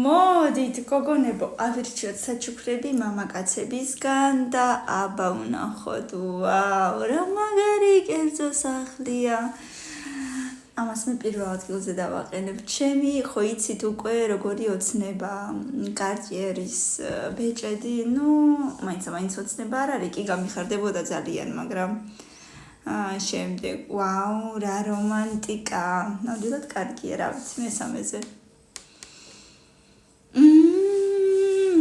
მოდით გოგონებო, ავირჩიოთ საჩუქრები მამაკაცებისგან და აბა ვნახოთ. ვაუ, რა მაგარი კერძო სახლია. ამას მე პირველ ადგილზე დავაყენებ. ჩემი ხო იცით უკვე როგორი ოცნება კარიერის ბეჭედი, მაინც ოცნება არ არის, კი გამიხარდებოდა ძალიან, მაგრამ შემდეგ, ვაუ, რა რომანტიკა. ნამდვილად კარგია, რა ვიცი, მესამეზე.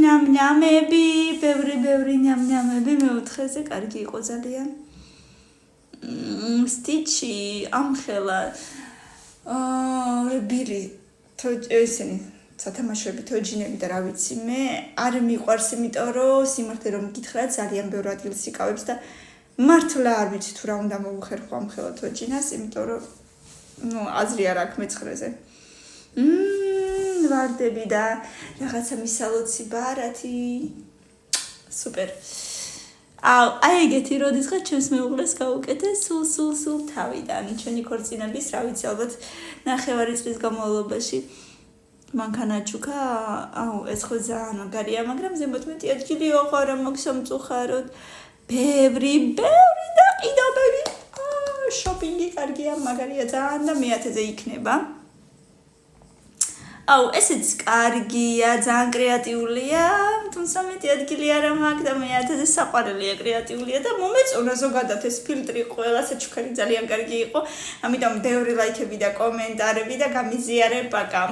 ნამნამები, ბევრი ნამნამები, მეოთხეზე კარგი იყო ძალიან. სტიჩი, ამხელა, ბილი, ესენი, სათამაშოები, თოჯინები და რა ვიცი, მე არ მიყვარს, იმიტომ რომ სიმართლე რომ გითხრა, ძალიან ბევრ ადგილს იკავებს და მართლა არ ვიცი თუ რა უნდა მოვუხერხო ამხელა თოჯინას, იმიტომ რომ აზრი არ აქვს მეცხრეზე. ვარდები და რაღაცა მისალოცი ბარათი. სუპერ. აი ეგეთი როდისღაც ჩემს მეუღლეს გავუკეთე სულ თავიდან. ჩვენი ქორწინების, რა ვიცი, ალბათ 9 წლის განმავლობაში მანქანაჩუქა, ეს ხო ძალიან მაგარია, მაგრამ ზემოთ მეტი ადგილი ოღარ მოგსამწუხაროდ. ბევრი და კიდევ ბევრი. შოპინგი კარგია, მაგარია ძალიან და მე-10-ზე იქნება. ესეც კარგია, ძალიან კრეატიულია, თუმცა მეტი ადგილი არ მაქვს და მე-10-ზე საყვარელია კრეატიულია და მომეწონა ზოგადად ეს ფილტრი ყველა საჩუქარი ძალიან კარგი იყო, ამიტომ ბევრი ლაიქები და კომენტარები და გამიზიარებ, პაკა.